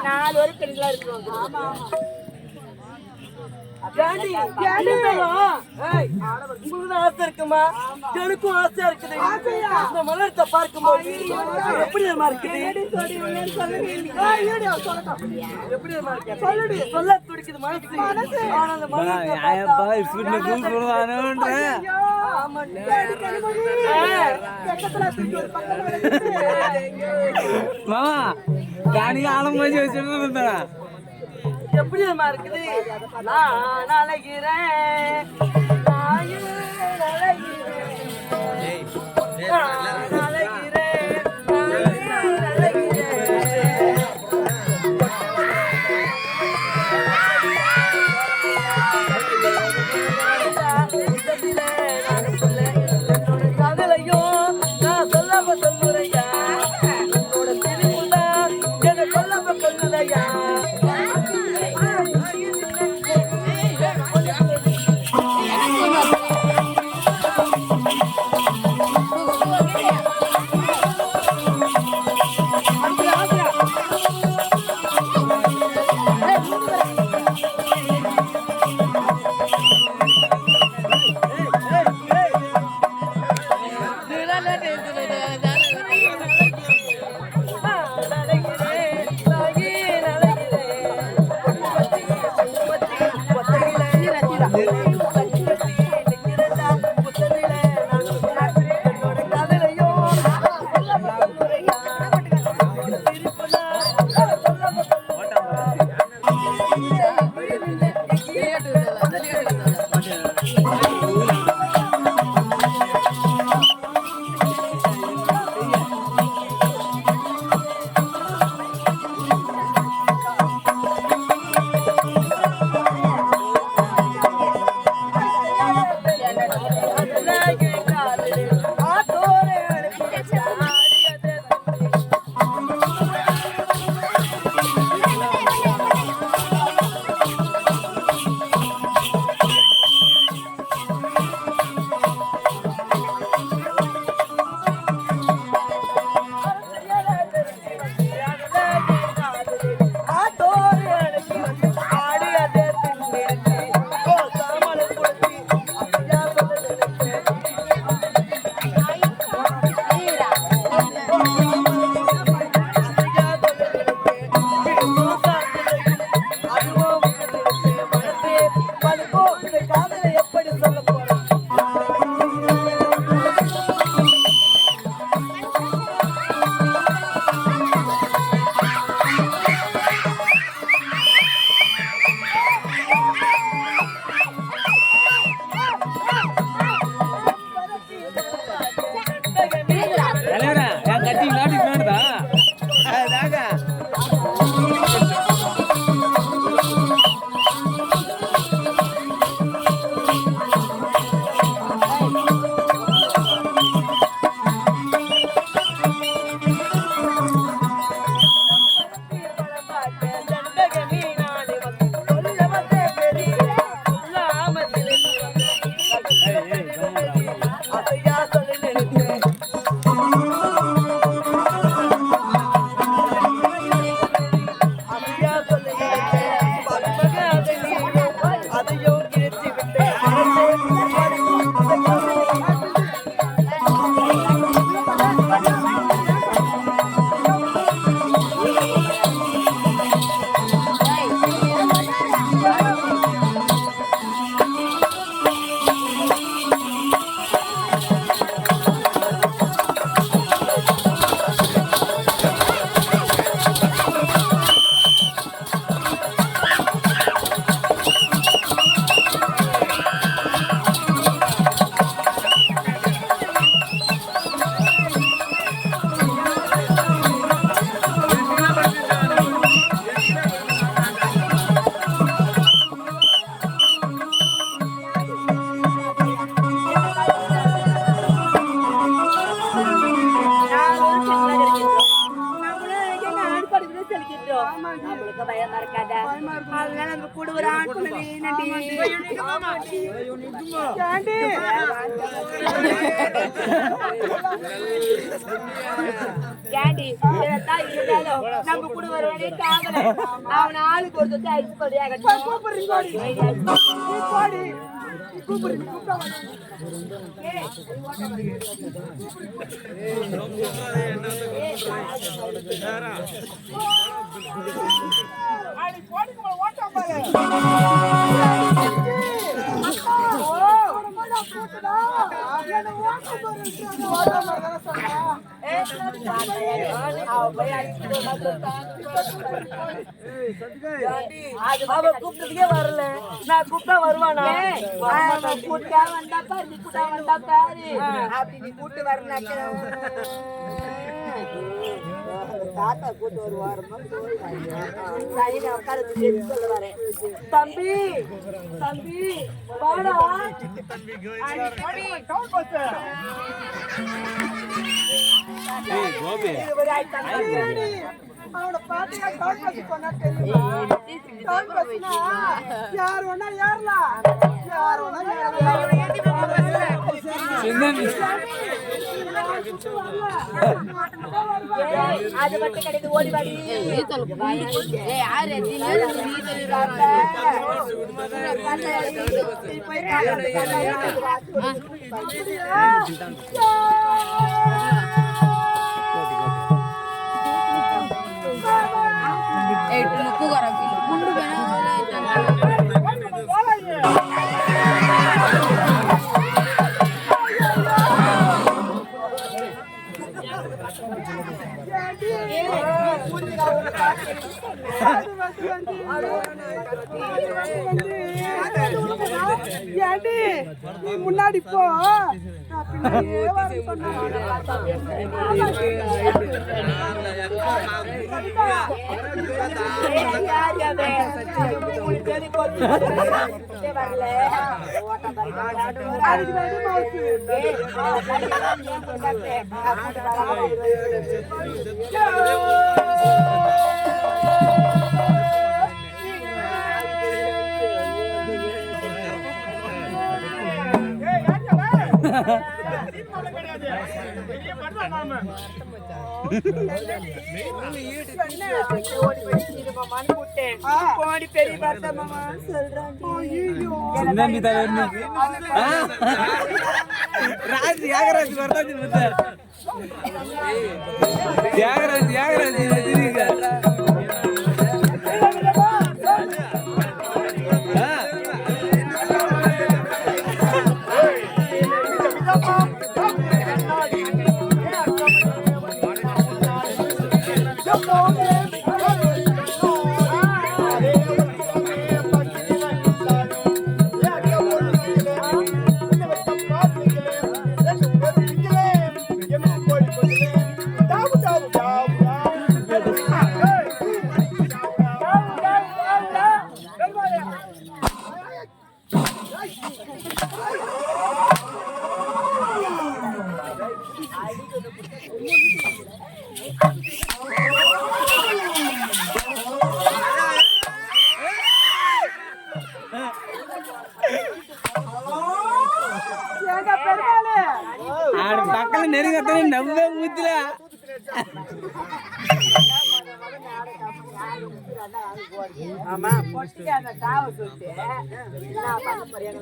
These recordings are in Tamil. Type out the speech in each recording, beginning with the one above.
நாலு ஒரு பெண்களா இருக்கிறோம். உங்களுக்கு ஆசை இருக்குமா? எனக்கும் ஆசையா இருக்குது. இந்த மலர்த்த பார்க்கும்போது எப்படி சொல்ல துடிக்குது மனசு. மாமா தானிய ஆழம் வச்சு வச்சுட்டு எப்படி இருக்குது? நான் அழகிறேன் இருக்குதா அதனால நம்ம கூட ஒரு ஆண் துணை வேணும்டி. கேண்டி இதெல்லாம் இருந்தாலும் நம்ம கூட வருவானே காவல அவன் ஆளுக்கு ஒரு தொட்டு அடிச்சு கொடியா அவ கூப்பிட்டதுக்கே வரல, நான் கூப்பிட்டா வருவானா? கூட்டா வந்தா பாரு நீ கூட்டா வந்தா பாரு அப்படி நீ கூட்டு வரனாக்க தாத்தா கூட்டு வருவாருமா சொல்ல வரேன். தம்பி தம்பி வாடா. அவனை பாத்தியா கவுண்ட் பஸ் பண்ணா தெரியுமா? கவுண்ட் பஸ்னா யார் வேணா ஏறலாம், யார் வேணா அது மட்டும் கிடையாது ஓடி வாடி நீ முன்னாடி போ, நான் பின்னாடியே வர சொன்னேன். ராஜ் தியாகராஜ் வரதாஜ் தியாகராஜ் தியாகராஜ் வச்சிருக்க ఆడు పక్కన నెరుగతే నవ్వే ముద్దులా ஆமா பொட்டிக்கு அந்த தாவ சுத்தி நான் பண்ண போறேன்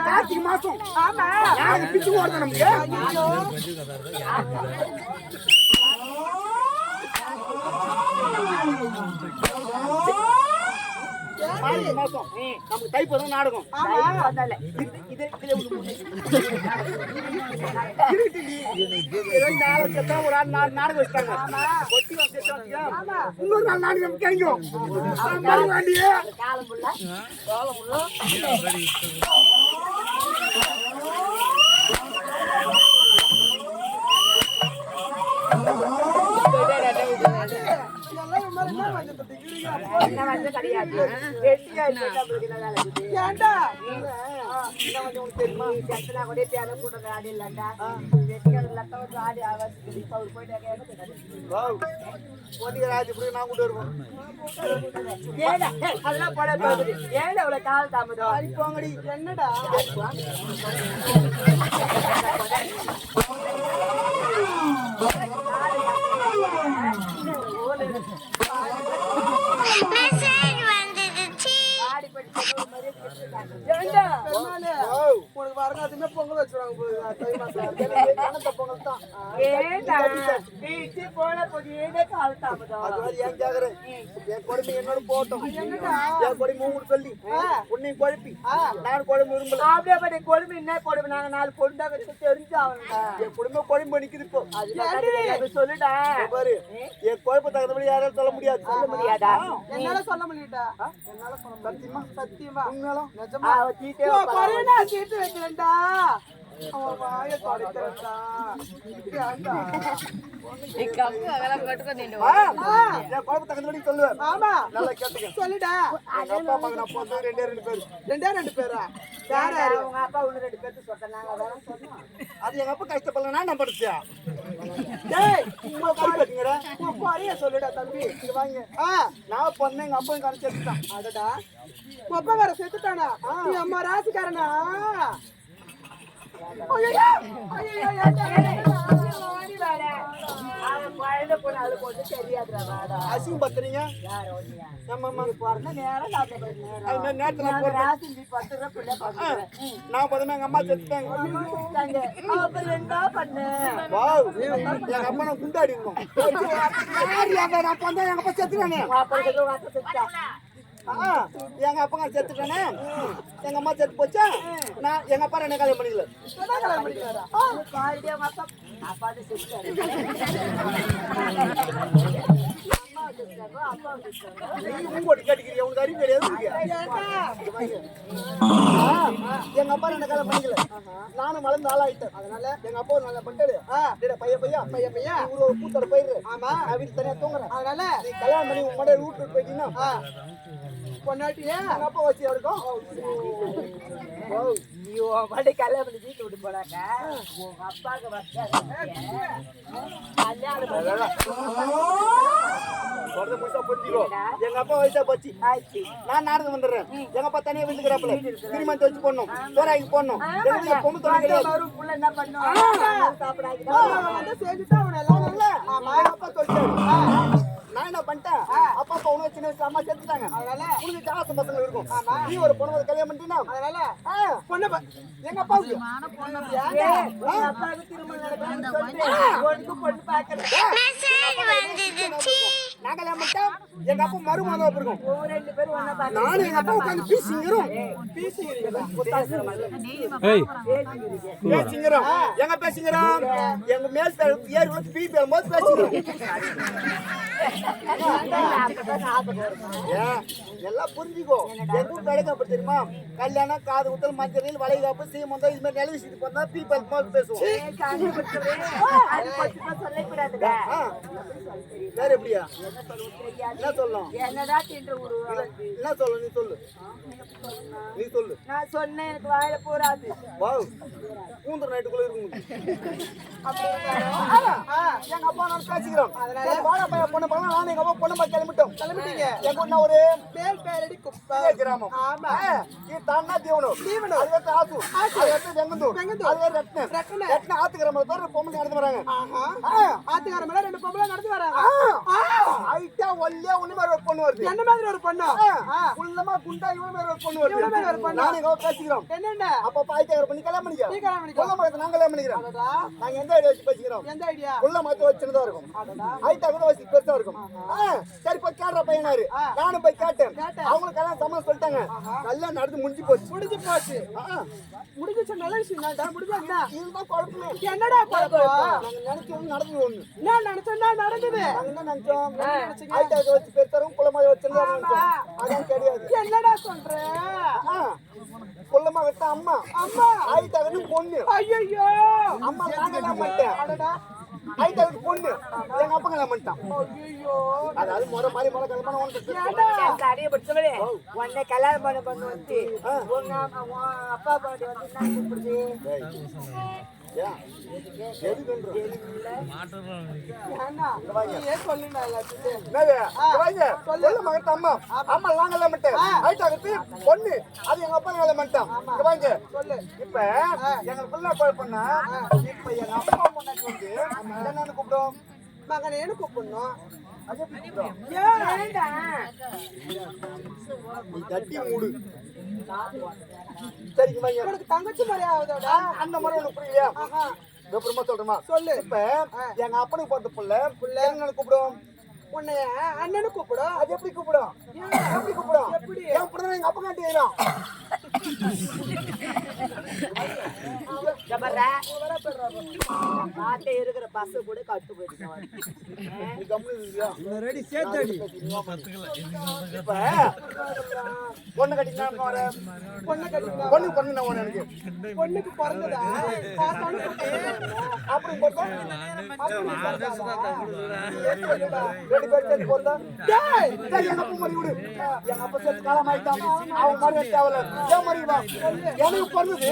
கார்த்திகை மாசம் ஆமா யாருக்கு பிச்சு ஓடுது நமக்கு மாசம் நமக்கு தைப்பதும் நாடகம் ஒரு நாடகம் வச்சுட்டாங்க இன்னொரு நாள் நாடகம் கேட்கும் என்ன வந்து கிடையாது. வெட்டியா இருந்தா நம்மளுக்கு என்ன வேலை இருக்குது? ஏன்டா தெரியுமா? செத்தனா கூட தேவை கூட்டத்தை ஆடி இல்லைண்டா. வெட்டியா லட்டம் வந்து ஆடி ஆவாசி அவர் போயிட்டாங்க. ஏடா அதெல்லாம் போட போகுது. ஏன் அவ்வளவு கால் தாமதம்? போங்கடி என்னடா உனக்கு பாருங்க அதுமே பொங்கல் வச்சுருவாங்க பொங்கல் தான் என்னோட போட்டோம் என் கொடுமை உங்களுக்கு சொல்லி உன்னையும் குழப்பி நான் குழம்பு விரும்பல அப்படியே கொழும்பு என்ன கொழும்பு நாங்க 4 பொண்ணா வச்சு தெரிஞ்சு ஆகணும்டா. என் குடும்பம் குழம்பு நிக்குது இப்போ சொல்லுடா பாரு என் குழப்ப தகுந்தபடி யாராலும் சொல்ல முடியாது முடியாதா? என்னால சொல்ல முடியட்டா என்னால சொல்ல சத்தியமா சத்தியமா உண்மையாலும் நிஜமா சீட்டே கொரோனா சீட்டு வைக்கலண்டா அவன் வாய தொடக்கிறா என் குழப்ப தகுந்தபடி சொல்லுவேன் ஆமா நல்லா கேட்டுக்க சொல்லுடா எங்க அப்பா அம்மா நான் போறது 2 பேரு ரெண்டு பேரா யாரு உங்க அப்பா ஒண்ணு 2 பேருக்கு சொன்னாங்க அதான் சொன்னோம். அது எங்க அப்பா கஷ்டப்படல நான் படிச்சேன் டேய் சும்மா கஷ்டப்பட்டீங்கற உன் குறைய சொல்லுடா தம்பி இங்க வாங்க நான் பொண்ணு எங்க அப்பா கணச்சேட்டான் அடடா அப்பா வேற செத்துட்டானா நீ அம்மா ராசிக்காரனா ஐயோ ஐயோ ஓடி வாடா. அவன் குழந்தை பொண்ணு அது கொஞ்சம் தெரியாதுடா வாடா. அசிங்க பத்துறீங்க யார் ஓடியா? நம்ம பிறந்த நேரம் காத்த நேரம். அந்த நேரத்துல நான் ராசி 10 ரூபாய் பிள்ளை பாக்குறேன். நான் பார்த்தா எங்க அம்மா செத்துட்டாங்க அப்புறம் என்ன பண்ண? வாவ் எங்க அப்பா நான் குண்டாடி இருந்தோம் நான் பார்த்தா எங்க அப்பா செத்துட்டானே எங்க அப்பா செத்துட்டானே எங்க அம்மா செத்து போச்சா நான் எங்க அப்பா என்ன கல்யாணம் பண்ணிக்கல உங்கோட்டு கேட்டுக்கிறீங்க உனக்கு அறிவு கிடையாது எங்க அப்பா என்ன கல்யாணம் பண்ணிக்கல நானும் வளர்ந்து ஆளாயிட்டேன் அதனால எங்க அப்பா ஒரு நல்ல பண்ணிட்டாரு பையன் ஒரு கூத்தோட போயிரு ஆமா நான் வீட்டு தனியா தூங்குறேன் அதனால நீ கல்யாணம் பண்ணி உங்க மடைய ரூட் போயிட்டீங்கன்னா பொண்டாட்டியா எங்க அப்பா வச்சு இருக்கும் நீ உன் பாட்டு கல்யாணம் பண்ணி வீட்டு விட்டு போனாக்க உங்க அப்பாவுக்கு எங்க அப்பா வயசா போச்சு நான் நாடகம் வந்துடுறேன் எங்க அப்பா தனியா வீட்டுக்கிறாப்புல திருமணத்தை வச்சு போடணும் சோறாக்கி போடணும் பொண்ணு தொழில் என்ன பண்ணுவோம் சாப்பிடாது அப்பா தொழில் நான் என்ன பண்ணிட்டேன் அப்பா உணவு சின்ன வயசுல அம்மா செத்துட்டாங்க அதனால உனக்கு ஜாசம் பசங்க இருக்கும் நீ ஒரு பொண்ணு கல்யாணம் பண்ணிட்டீங்கன்னா அதனால பொண்ணு எங்க அப்பாவுக்கு அப்பாவுக்கு திருமணம் நடக்கணும்னு பொண்ணு பாக்கணும் நான் கல்யாணம் பண்ணிட்டேன் எங்க அப்பா மருமகன் இருக்கும் 2 பேரும் ஒண்ணா பாக்க நானும் எங்க அப்பா உட்காந்து பேசிங்கிறோம் எங்க பேசிங்கிறோம் எங்க மேல் ஏறி வந்து பீ பேரும்போது பேசிக்கிறோம் எல்லாம் புரிஞ்சுக்கோ எங்க கிடைக்க அப்படி தெரியுமா கல்யாணம் காது குத்தல் மஞ்சள் வளைகாப்பு சீமந்தம் இது மாதிரி நிலவு சீட்டு போனா பீப்பல் போது பேசுவோம் வேற எப்படியா என்ன சொல்லணும் என்னடா தின்ற ஊரு என்ன சொல்லு நீ சொல்லு நான் சொன்னேன் எனக்கு வாயில போறாது வாவ் கூந்தர் நைட்டுக்குள்ள இருக்கும் எங்க அப்பா நான் பேசிக்கிறோம் அதனால வாடா பையன் பொண்ணு பண்ணா நான் எங்க அப்பா பொண்ணு கிளம்பிட்டீங்க எங்க ஊர்ல ஒரு பேரடி குப்பை கிராமம் ஆமா இது தாண்டா தீவனம் அது ஆசு அது வெங்கந்தூர் அது ரத்ன ஆத்து கிராமம் தோற பொம்பளை நடந்து வராங்க ஆத்துக்கார மேல 2 பொம்பளை நடந்து வராங்க ஐட்டா ஒல்லியா ஒண்ணு மாதிரி ஒரு பொண்ணு வருது என்ன மாதிரி ஒரு பொண்ணு குள்ளமா குண்டா இவன மாதிரி ஒரு பொண்ணு வருது நான் எங்க பேசிக்கிறோம் என்னடா அப்ப பாய்க்கார பண்ணி கல்யாணம் பண்ணிக்க நீ கல்யாணம் பண்ணிக்க குள்ள மாதிரி நான் கல்யாணம் பண்ணிக்கிறேன் நாங்க எந்த ஐடியா வச்சு பேசிக்கிறோம் எந்த ஐடியா குள்ள மாதிரி வச்சிருந்தா இருக்கும் ஐட்டா கூட வச்சு பெருசா இருக்கும் சரி போய் கேடுற பையனாரு நானும் போய் கேட்டேன் அவங்களுக்கு எல்லாம் சம்மதம் சொல்லிட்டாங்க கல்யாணம் நடந்து முடிஞ்சு போச்சு முடிஞ்சிச்சு நல்ல விஷயம் முடிஞ்சா இதுதான் குழப்பமே என்னடா குழப்பம் நாங்க நினைச்சோம் நடந்தது ஒண்ணு என்ன நினைச்சா நடந்தது நாங்க என்ன நினைச்சோம் ஐட்டா வச்சு பெருசாரும் குள்ள மாதிரி வச்சிருந்தா நினைச்சோம் அதான் கிடையாது என்னடா சொல்ற குள்ளமா விட்ட அம்மா அம்மா ஐட்டாகன்னு பொண்ணு ஐயோ அம்மா நாங்க என்ன பண்ணிட்டேன் ஐட்டாவுக்கு பொண்ணு எங்க அப்பா கல்யாணம் பண்ணிட்டான். ஐயோ அதாவது முறை மாதிரி முறை கல்யாணம் உனக்கு அடிய படிச்சவளே உன்னை கல்யாணம் பண்ண வந்து உங்க அப்பா பாட்டி வந்து என்ன கூப்பிடுது ஏன்னா நீயே சொல்லுடா எல்லாத்தையும். அம்மா எல்லாம் கல்யாணம் பண்ணிட்டேன் ஐட்டாவுக்கு பொண்ணு அது எங்க அப்பா கல்யாணம் பண்ணிட்டான். சொல்லு இப்ப எங்க பிள்ளை குழப்பம்னா இப்ப எங்க அப்பா முன்னாடி வந்து என்னன்னு கூப்பிடும் மகனேன்னு கூப்பிடணும். அது எப்படி கூப்பிடும்? நீ தட்டி மூடு சரிங்க உனக்கு தங்கச்சி மாதிரி ஆகுதோட அந்த மாதிரி உனக்கு புரியலையா? அப்புறமா சொல்றேமா சொல்லு. இப்ப எங்க அப்பனுக்கு பார்த்த புள்ள என்னன்னு கூப்பிடும் உன்னைய அண்ணனு கூப்பிடும். அது எப்படி கூப்பிடும் எப்படி கூப்பிடும் எப்படி? என் பிள்ளை எங்க அப்பா காட்டிடுறான் நாட்டை இருக்கிற பஸ் கூட கட்டு போயிட்டு இப்ப பொண்ணு கட்டினா பொண்ணு கட்டினா பொண்ணு பொண்ணு நான் எனக்கு பொண்ணுக்கு பிறந்ததா பார்த்தாலும் அப்படி போட்டா ரெண்டு பேர் சேர்த்து போறதா எங்க அப்பா மாதிரி விடு எங்க அப்பா சேர்த்து காலம் ஆயிட்டான் அவன் மாதிரி தேவையில்ல ஏன் மாதிரி வா எனக்கு பிறந்தது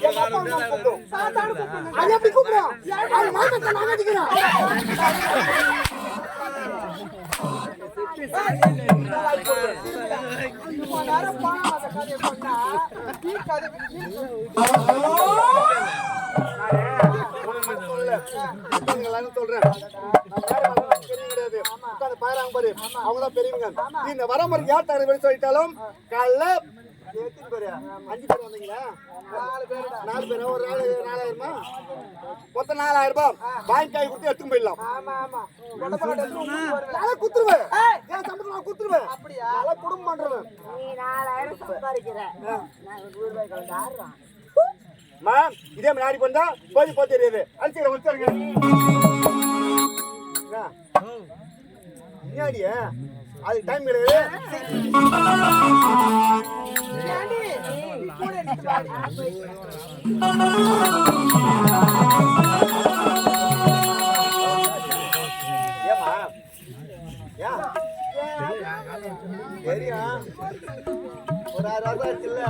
எங்க அப்பா நான் கூப்பிடும் சாத்தானு கூப்பிடணும். அது எப்படி கூப்பிடும் அது மாட்டத்தை நான் கட்டிக்கிறேன் ரொம்ப நேரம் போனா அந்த கதையை சொன்னா நீ கதை அவங்கதான் பெரியவங்க இந்த வரமுறை யார் தர சொல்லிட்டாலும் காலைல 5 பேர் வந்தீங்களா 4 பேர் ஒரு நாள் 4000 மொத்தம் 4000 ரூபாய் பேங்க் காய் கொடுத்து எடுத்து போயிடலாம். ஆமா ஆமா நான் குத்துருவேன் என் சம்பளம் நான் குத்துருவேன் அப்படியா நல்லா குடும்பம் பண்றேன் நீ 4000 சம்பாதிக்கிற நான் 100 ரூபாய் கொண்டு ஆடுறான் இதே மாதிரி ஆடி பண்ணா போதி போய் தெரியாது அடிச்சுக்கிறேன் வச்சுருங்க முன்னாடியே அது டைம் கிடையாது கூட நின்று வாடி. ஏமா ஏன் சரியா ஒரு 6000 ரூபாய் இருக்குல்ல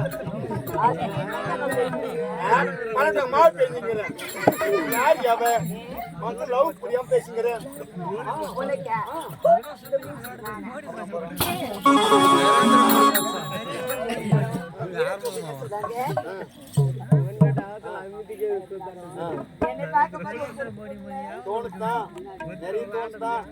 பணத்தை மாவு பேசிக்கிறேன் யார் அவ வந்து லவ் புரியாம பேசுகிறேன் தோணுதான் நிறைய தோணுதான்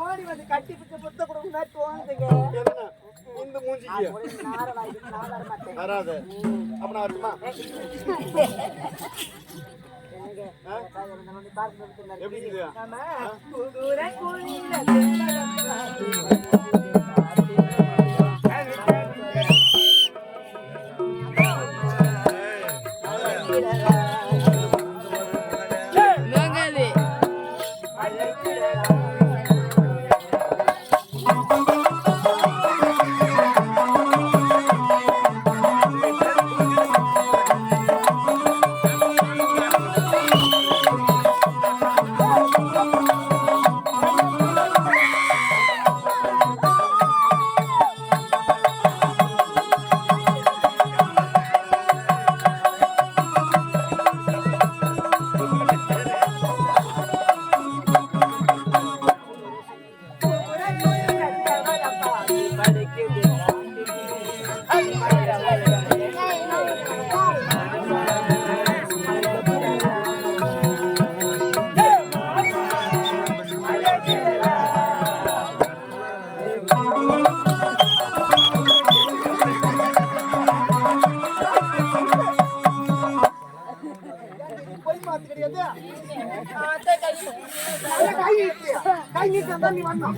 ஓடி வந்து கட்டி பிடிச்ச புத்த கொடுங்க தோணுதுங்க இந்த மூஞ்சிக்கு வராது அப்படின்னா வருமா எப்படி மாவட்டம்